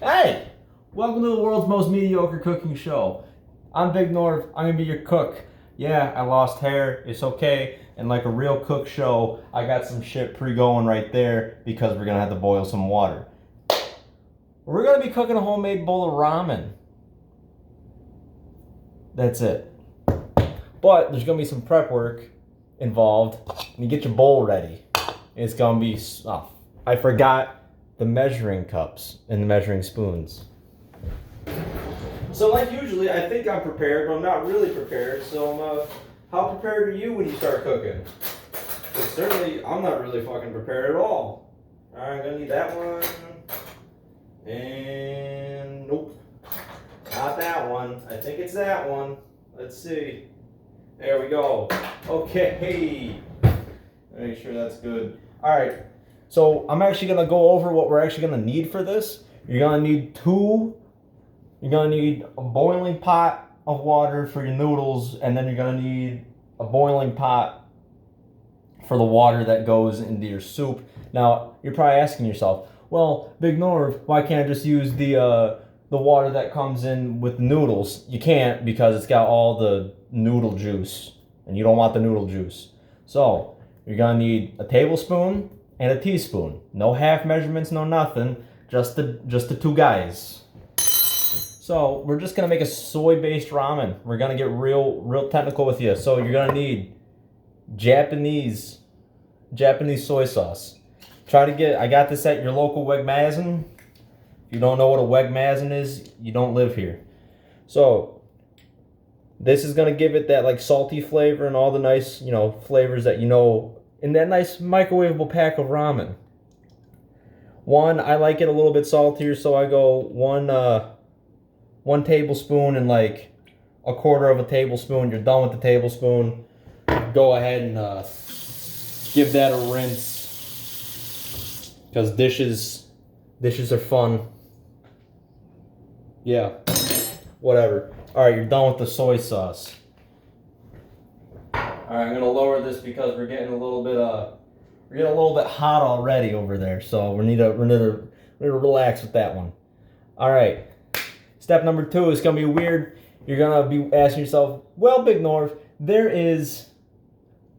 Hey, welcome to the world's most mediocre cooking show. I'm BigNorv. I'm gonna be your cook. Yeah, I lost hair. It's okay. And like a real cook show, I got some shit pre-going right there because we're gonna have to boil some water. We're gonna be cooking a homemade bowl of ramen. That's it. But there's gonna be some prep work involved. And you get your bowl ready. It's gonna be. Oh, I forgot the measuring cups and the measuring spoons. So like usually, I think I'm prepared, but I'm not really prepared. So how prepared are you when you start cooking? Because certainly, I'm not really fucking prepared at all. All right, I'm gonna need that one. And nope, not that one. I think it's that one. Let's see. There we go. Okay. Make sure that's good. All right. So I'm actually gonna go over what we're actually gonna need for this. You're gonna need a boiling pot of water for your noodles, and then you're gonna need a boiling pot for the water that goes into your soup. Now you're probably asking yourself, well, BigNorv, why can't I just use the water that comes in with the noodles? You can't, because it's got all the noodle juice, and you don't want the noodle juice. So you're gonna need a tablespoon and a teaspoon. No half measurements, no nothing. Just the two guys. So we're just gonna make a soy-based ramen. We're gonna get real technical with you. So you're gonna need Japanese soy sauce. I got this at your local wegmazin. If you don't know what a wegmazin is, you don't live here. So this is gonna give it that like salty flavor and all the nice, flavors that in that nice microwavable pack of ramen. I like it a little bit saltier, so I go one tablespoon and like a quarter of a tablespoon. You're done with the tablespoon. Go ahead and give that a rinse, because dishes are fun. Yeah, whatever. All right, you're done with the soy sauce. All right, I'm gonna lower this because we're getting a little bit hot already over there. So we need to relax with that one. All right. Step number 2 is gonna be weird. You're gonna be asking yourself, well, BigNorv, there is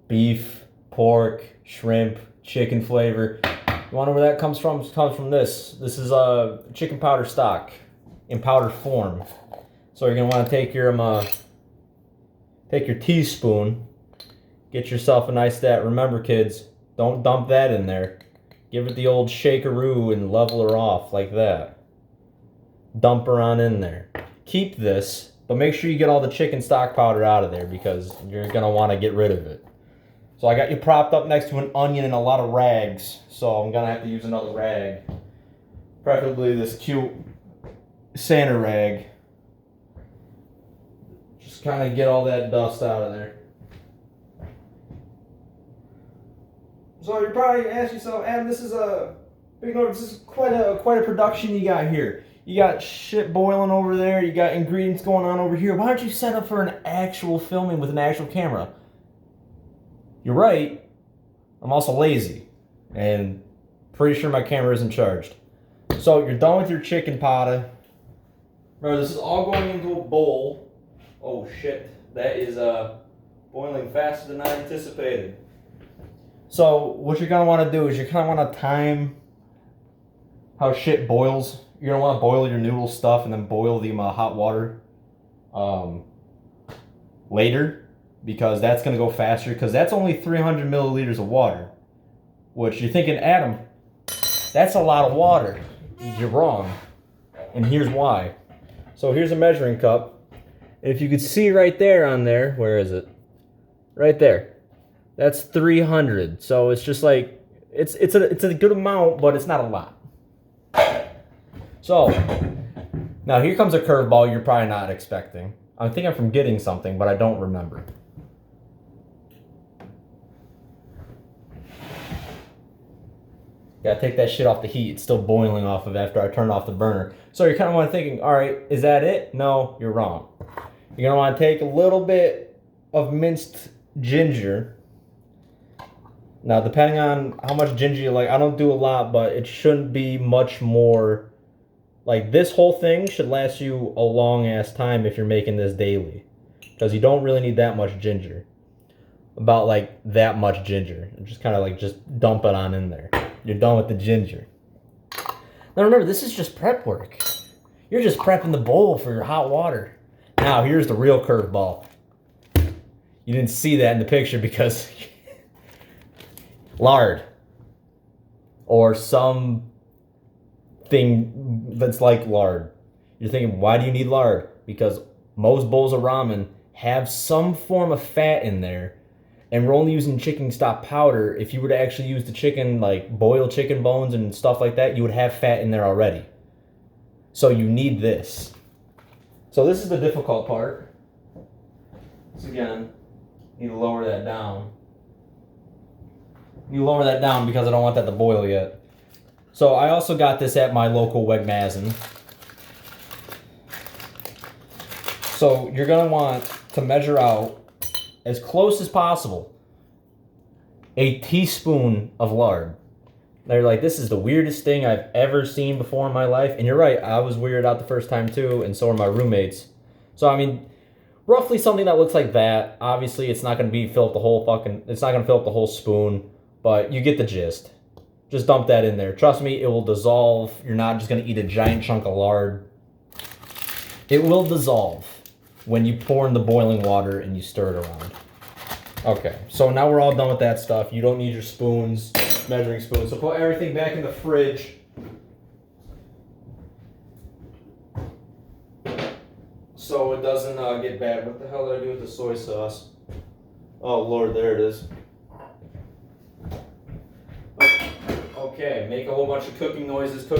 beef, pork, shrimp, chicken flavor. You wanna know where that comes from? It comes from this. This is chicken powder stock in powder form. So you're gonna want to take your teaspoon, get yourself a nice stat. Remember, kids, don't dump that in there. Give it the old shakeroo and level her off like that. Dump her on in there. Keep this, but make sure you get all the chicken stock powder out of there, because you're gonna want to get rid of it. So I got you propped up next to an onion and a lot of rags, so I'm gonna have to use another rag, preferably this cute Santa rag. Just kind of get all that dust out of there. So you're probably asking yourself, Adam, this is quite a production you got here. You got shit boiling over there. You got ingredients going on over here. Why don't you set up for an actual filming with an actual camera? You're right. I'm also lazy, and pretty sure my camera isn't charged. So you're done with your chicken pata. Remember, this is all going into a bowl. Oh shit, that is boiling faster than I anticipated. So what you're gonna want to do is you're gonna want to time how shit boils. You're gonna want to boil your noodle stuff and then boil the hot water later, because that's gonna go faster. Because that's only 300 milliliters of water, which you're thinking, Adam, that's a lot of water. You're wrong, and here's why. So here's a measuring cup. If you could see right there on there, where is it? Right there. That's 300. So it's just like it's a good amount, but it's not a lot. So now here comes a curveball you're probably not expecting. I think I'm forgetting something, but I don't remember. Gotta take that shit off the heat. It's still boiling off of after I turned off the burner. So you're kind of thinking, all right, is that it? No, you're wrong. You're gonna want to take a little bit of minced ginger. Now, depending on how much ginger you like, I don't do a lot, but it shouldn't be much more Like, this whole thing should last you a long ass time if you're making this daily, because you don't really need that much ginger. About like that much ginger. Just kind of like just dump it on in there. You're done with the ginger. Now remember, this is just prep work. You're just prepping the bowl for your hot water. Now here's the real curveball. You didn't see that in the picture because lard or some thing that's like lard. You're thinking, why do you need lard? Because most bowls of ramen have some form of fat in there, and we're only using chicken stock powder. If you were to actually use the chicken, like boiled chicken bones and stuff like that, you would have fat in there already. So you need this. So this is the difficult part. So again, you need to lower that down. You lower that down because I don't want that to boil yet. So I also got this at my local Wegmazin. So you're gonna want to measure out, as close as possible, a teaspoon of lard. They're like, this is the weirdest thing I've ever seen before in my life. And you're right, I was weirded out the first time too, and so are my roommates. So I mean, roughly something that looks like that. Obviously, it's not gonna fill up the whole spoon, but you get the gist. Just dump that in there. Trust me, it will dissolve. You're not just gonna eat a giant chunk of lard. It will dissolve when you pour in the boiling water and you stir it around. Okay, so now we're all done with that stuff. You don't need your spoons, measuring spoons. So put everything back in the fridge. So it doesn't get bad. What the hell did I do with the soy sauce? Oh Lord, there it is. Okay, make a whole bunch of cooking noises.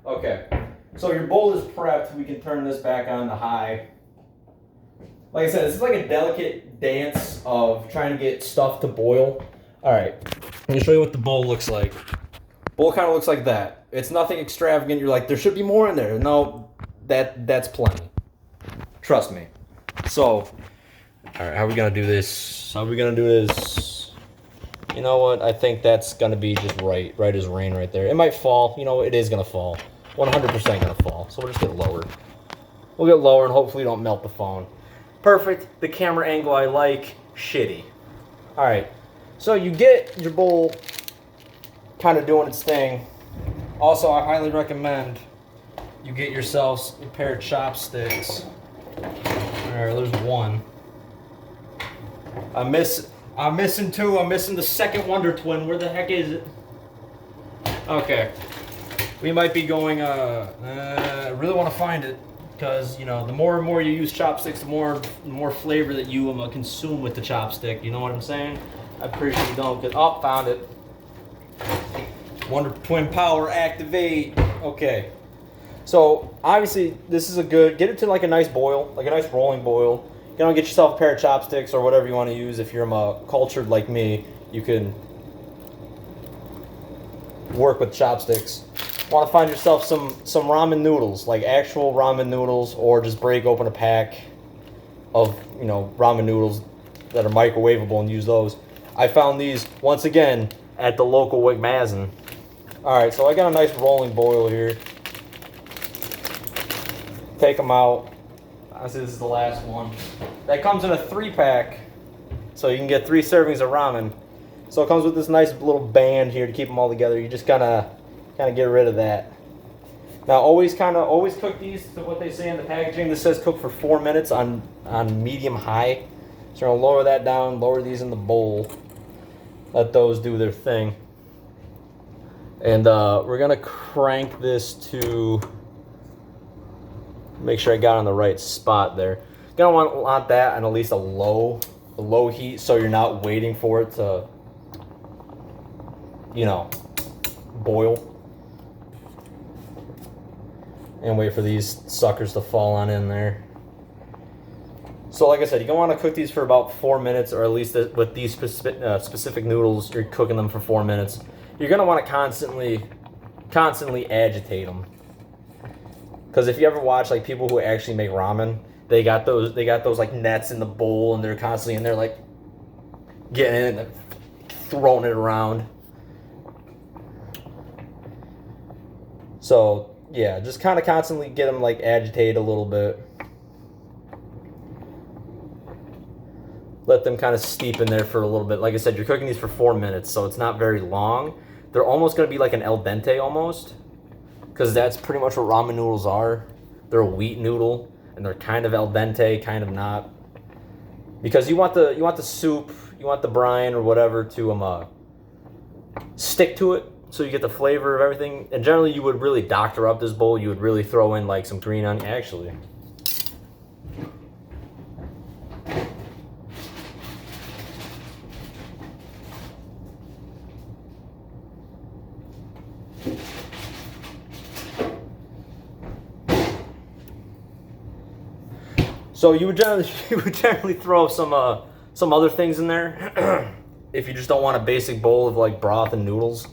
Okay, so your bowl is prepped. We can turn this back on to high. Like I said, this is like a delicate dance of trying to get stuff to boil. All right, let me show you what the bowl looks like. Bowl kind of looks like that. It's nothing extravagant. You're like, there should be more in there. No, that's plenty. Trust me. So, all right, how are we gonna do this? You know what? I think that's gonna be just right as rain right there. It might fall. You know, it is gonna fall. 100% gonna fall. So we'll just get lower. We'll get lower and hopefully don't melt the phone. Perfect. The camera angle I like. Shitty. All right. So you get your bowl kind of doing its thing. Also, I highly recommend you get yourselves a pair of chopsticks. All right, there's one. I'm missing two. I'm missing the second Wonder Twin. Where the heck is it? Okay. We might be going, I really want to find it, because, you know, the more and more you use chopsticks, the more flavor that you consume with the chopstick. You know what I'm saying? I'm pretty sure you don't, because, oh, found it. Wonder Twin Power activate. Okay. So, obviously, this is get it to like a nice boil, like a nice rolling boil. You know, get yourself a pair of chopsticks or whatever you want to use. If you're cultured like me, you can work with chopsticks. Want to find yourself some ramen noodles, like actual ramen noodles, or just break open a pack of, you know, ramen noodles that are microwavable and use those. I found these once again at the local Wegmazin. All right, so I got a nice rolling boil here. Take them out. This is the last one. That comes in a 3-pack, so you can get 3 servings of ramen. So it comes with this nice little band here to keep them all together. You just kind of get rid of that. Now always cook these to what they say in the packaging. This says cook for 4 minutes on medium high. So we're gonna lower that down, lower these in the bowl, let those do their thing. And we're gonna crank this to make sure I got on the right spot there. You're gonna want that on at least a low heat, so you're not waiting for it to, you know, boil. And wait for these suckers to fall on in there. So like I said, you're gonna want to cook these for about 4 minutes, or at least with these specific noodles, you're cooking them for 4 minutes. You're gonna want to constantly agitate them. Because if you ever watch like people who actually make ramen, they got those like nets in the bowl, and they're constantly in there like getting in and throwing it around. So yeah, just kind of constantly get them like agitated a little bit. Let them kind of steep in there for a little bit. Like I said, you're cooking these for 4 minutes, so it's not very long. They're almost going to be like an al dente almost, because that's pretty much what ramen noodles are. They're a wheat noodle, and they're kind of al dente, kind of not. Because you want the soup, you want the brine or whatever to stick to it, so you get the flavor of everything. And generally, you would really doctor up this bowl. You would really throw in like some green onion, actually. So you would generally throw some other things in there if you just don't want a basic bowl of like broth and noodles.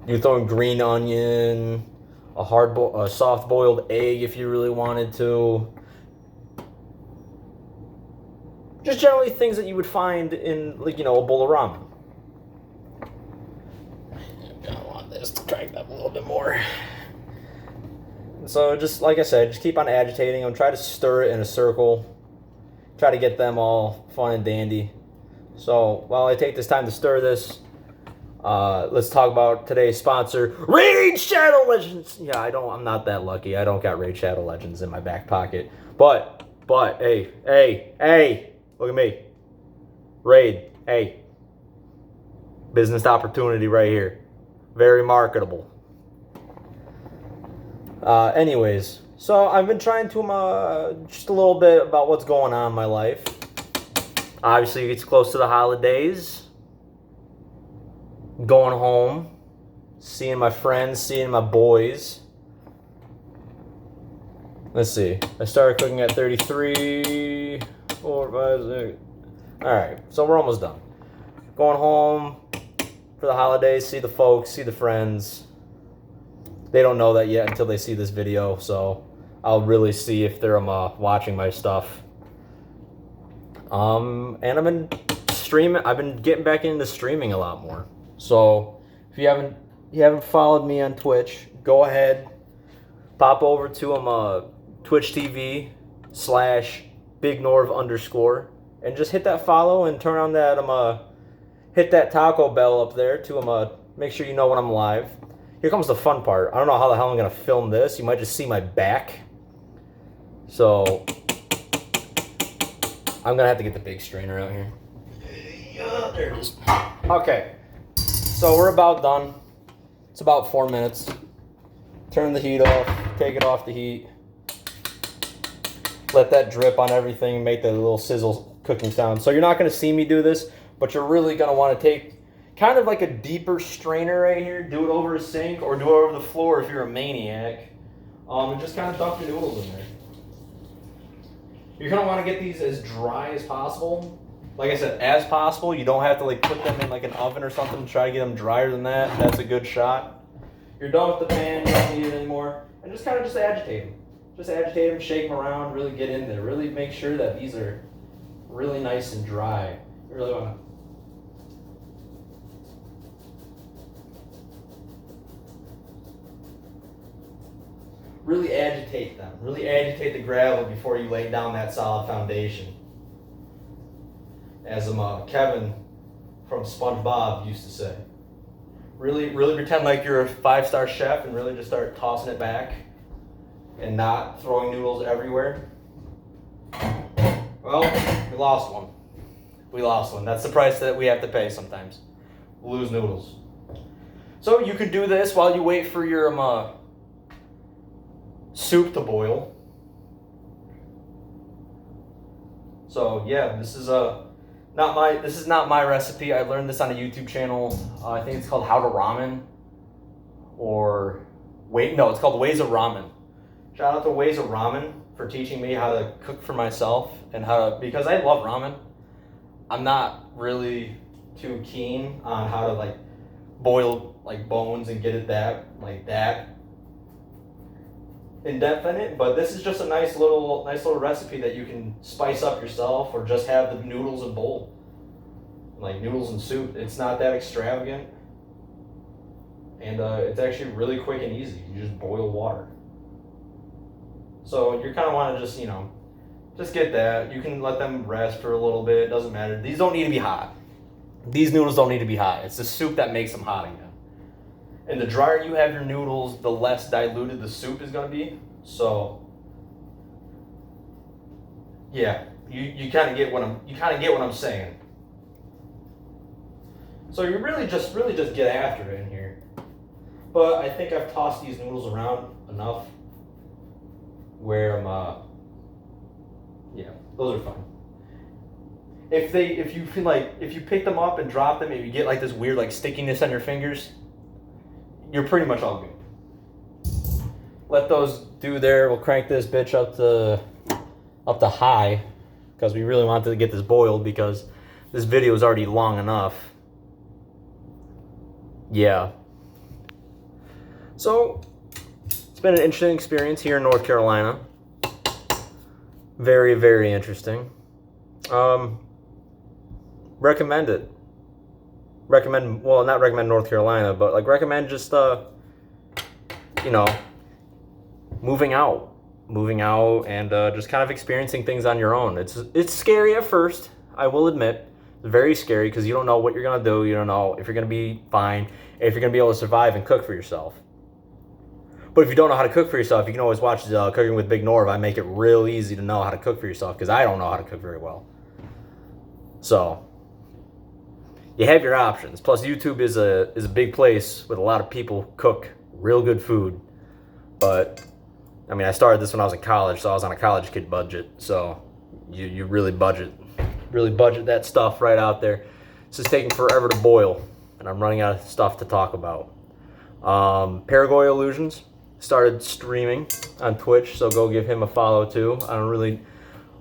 You throw in green onion, a soft boiled egg if you really wanted to. Just generally things that you would find in, like, a bowl of ramen. I want this to crank up a little bit more. So just like I said, just keep on agitating them. Try to stir it in a circle. Try to get them all fun and dandy. So while I take this time to stir this, let's talk about today's sponsor, Raid Shadow Legends. Yeah, I'm not that lucky. I don't got Raid Shadow Legends in my back pocket. But hey, look at me. Raid, hey. Business opportunity right here. Very marketable. Anyways, so I've been trying to just a little bit about what's going on in my life. Obviously, it's close to the holidays. Going home, seeing my friends, seeing my boys. Let's see. I started cooking at 33, 4, 5, 6. All right, so we're almost done. Going home for the holidays, see the folks, see the friends. They don't know that yet until they see this video, so I'll really see if they're watching my stuff. And I've been streaming. I've been getting back into streaming a lot more. So if you haven't followed me on Twitch, go ahead, pop over to Twitch TV /BigNorv_, and just hit that follow and turn on that hit that taco bell up there to make sure you know when I'm live. Here comes the fun part. I don't know how the hell I'm gonna film this. You might just see my back. So I'm gonna have to get the big strainer out here. Yeah, there it is. Okay, so we're about done. It's about 4 minutes. Turn the heat off, take it off the heat. Let that drip on everything and make the little sizzle cooking sound. So you're not gonna see me do this, but you're really gonna wanna take kind of like a deeper strainer right here. Do it over a sink or do it over the floor if you're a maniac. And just kind of dump your noodles in there. You're gonna want to get these as dry as possible. Like I said, as possible. You don't have to like put them in like an oven or something to try to get them drier than that. That's a good shot. You're done with the pan, you don't need it anymore. And just kind of agitate them. Just agitate them, shake them around, really get in there. Really make sure that these are really nice and dry. You really want to. Really agitate them. Really agitate the gravel before you lay down that solid foundation. As Kevin from SpongeBob used to say. Really pretend like you're a 5-star chef and really just start tossing it back and not throwing noodles everywhere. Well, we lost one. We lost one. That's the price that we have to pay sometimes. We'll lose noodles. So you could do this while you wait for your soup to boil. So yeah, this is not my recipe. I learned this on a YouTube channel. I think it's called How to Ramen, it's called Ways of Ramen. Shout out to Ways of Ramen for teaching me how to cook for myself and because I love ramen. I'm not really too keen on how to like boil like bones and get it that in depth in it, but this is just a nice little recipe that you can spice up yourself or just have the noodles in bowl. Like noodles and soup. It's not that extravagant. And it's actually really quick and easy. You just boil water. So you kind of want to just, just get that. You can let them rest for a little bit. It doesn't matter. These don't need to be hot. These noodles don't need to be hot. It's the soup that makes them hot again. And the drier you have your noodles, the less diluted the soup is going to be. So, yeah, you kind of get what I'm saying. So you really just get after it in here. But I think I've tossed these noodles around enough where yeah, those are fine. If you feel like if you pick them up and drop them and you get like this weird like stickiness on your fingers, you're pretty much all good. Let those do there. We'll crank this bitch up to high because we really wanted to get this boiled because this video is already long enough. Yeah. So it's been an interesting experience here in North Carolina. Very, very interesting. Recommend it. Well, not recommend North Carolina, but like recommend just moving out and just kind of experiencing things on your own. It's scary at first, I will admit. It's very scary because you don't know what you're gonna do. You don't know if you're gonna be fine, if you're gonna be able to survive and cook for yourself. But if you don't know how to cook for yourself, you can always watch Cooking with BigNorv. I make it real easy to know how to cook for yourself because I don't know how to cook very well. So you have your options. Plus, YouTube is a big place with a lot of people cook real good food. But I mean, I started this when I was in college, so I was on a college kid budget. So you really budget that stuff right out there. It's just taking forever to boil, and I'm running out of stuff to talk about. Paraguay Illusions started streaming on Twitch, so go give him a follow too.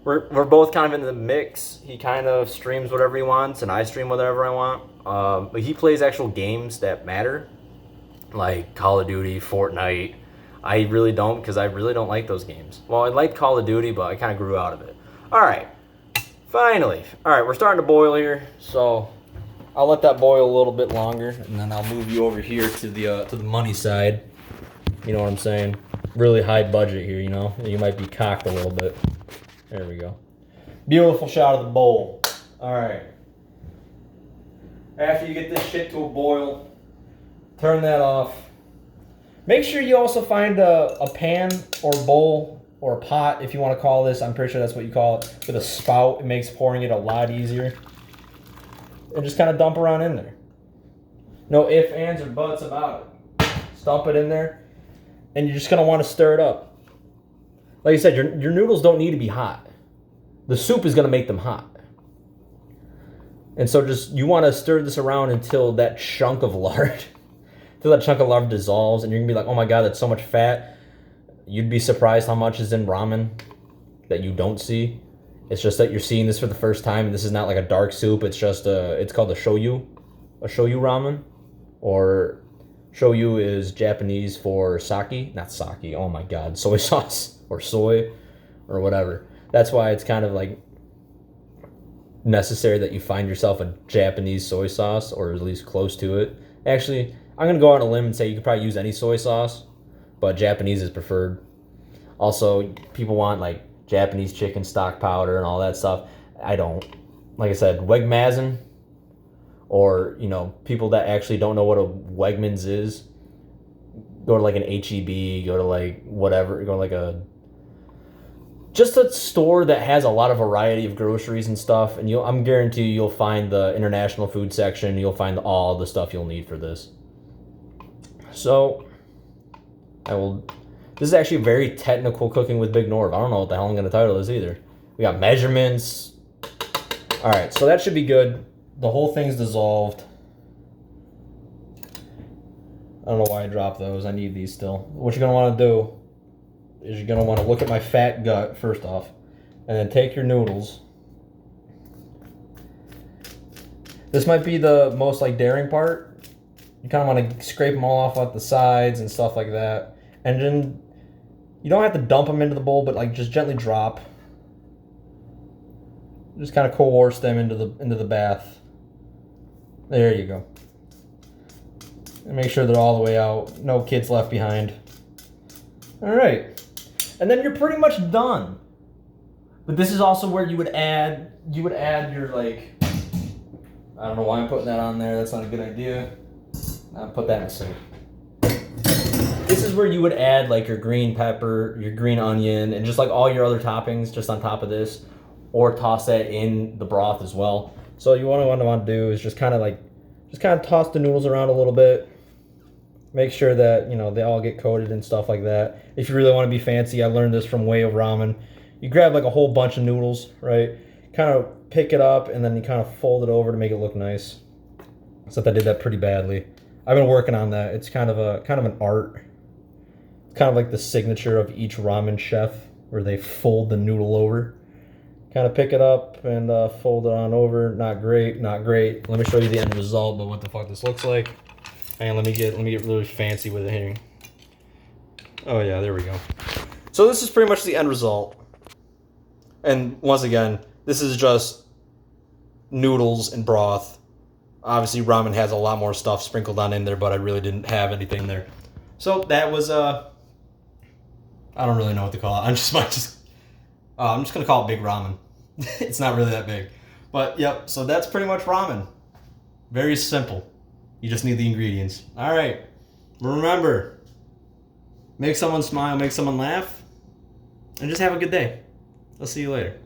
We're both kind of in the mix. He kind of streams whatever he wants, and I stream whatever I want. But he plays actual games that matter, like Call of Duty, Fortnite. I really don't, because I really don't like those games. Well, I like Call of Duty, but I kind of grew out of it. All right, finally. All right, we're starting to boil here, so I'll let that boil a little bit longer, and then I'll move you over here to the money side. You know what I'm saying? Really high budget here, you know? You might be cocked a little bit. There we go. Beautiful shot of the bowl. All right. After you get this shit to a boil, turn that off. Make sure you also find a pan or bowl or a pot, if you want to call this. I'm pretty sure that's what you call it. With a spout, it makes pouring it a lot easier. And just kind of dump around in there. No ifs, ands, or buts about it. Just dump it in there. And you're just going to want to stir it up. Like I said, your noodles don't need to be hot. The soup is going to make them hot. And so you want to stir this around until that chunk of lard, dissolves, and you're going to be like, oh my God, that's so much fat. You'd be surprised how much is in ramen that you don't see. It's just that you're seeing this for the first time, and this is not like a dark soup. It's just it's called a shoyu ramen, or shoyu is Japanese for sake, not sake. Oh my God, soy sauce or soy or whatever. That's why it's kind of like necessary that you find yourself a Japanese soy sauce, or at least close to it. Actually, I'm gonna go on a limb and say you could probably use any soy sauce, but Japanese is preferred. Also, people want like Japanese chicken stock powder and all that stuff. I don't. Like I said, Wegmazin, or people that actually don't know what a Wegmans is, go to like an HEB, go to like whatever, go to like just a store that has a lot of variety of groceries and stuff, and I'm guarantee you'll find the international food section. You'll find all the stuff you'll need for this. So this is actually very technical Cooking with BigNorv. I don't know what the hell I'm going to title this either. We got measurements. All right, so that should be good. The whole thing's dissolved. I don't know why I dropped those. I need these still. What you're going to want to do is you're going to want to look at my fat gut first off, and then take your noodles. This might be the most like daring part. You kind of want to scrape them all off at the sides and stuff like that. And then you don't have to dump them into the bowl, but like just gently drop. Just kind of coerce them into the bath. There you go. And make sure they're all the way out. No kids left behind. All right. And then you're pretty much done. But this is also where you would add your, like, I don't know why I'm putting that on there. That's not a good idea. I'll put that in the sink. This is where you would add like your green pepper, your green onion, and just like all your other toppings just on top of this, or toss that in the broth as well. So what I want to do is just kind of toss the noodles around a little bit. Make sure that, you know, they all get coated and stuff like that. If you really want to be fancy, I learned this from Way of Ramen. You grab like a whole bunch of noodles, right? Kind of pick it up and then you kind of fold it over to make it look nice. Except I did that pretty badly. I've been working on that. It's kind of an art. It's kind of like the signature of each ramen chef, where they fold the noodle over. Kind of pick it up and fold it on over. Not great, not great. Let me show you the end result, but what the fuck this looks like. And let me get really fancy with it here. Oh yeah, there we go. So this is pretty much the end result. And once again, this is just noodles and broth. Obviously, ramen has a lot more stuff sprinkled on in there, but I really didn't have anything there. So that was I don't really know what to call it. I'm just gonna call it Big Ramen. It's not really that big, but yep. So that's pretty much ramen. Very simple. You just need the ingredients. All right. Remember, make someone smile, make someone laugh, and just have a good day. I'll see you later.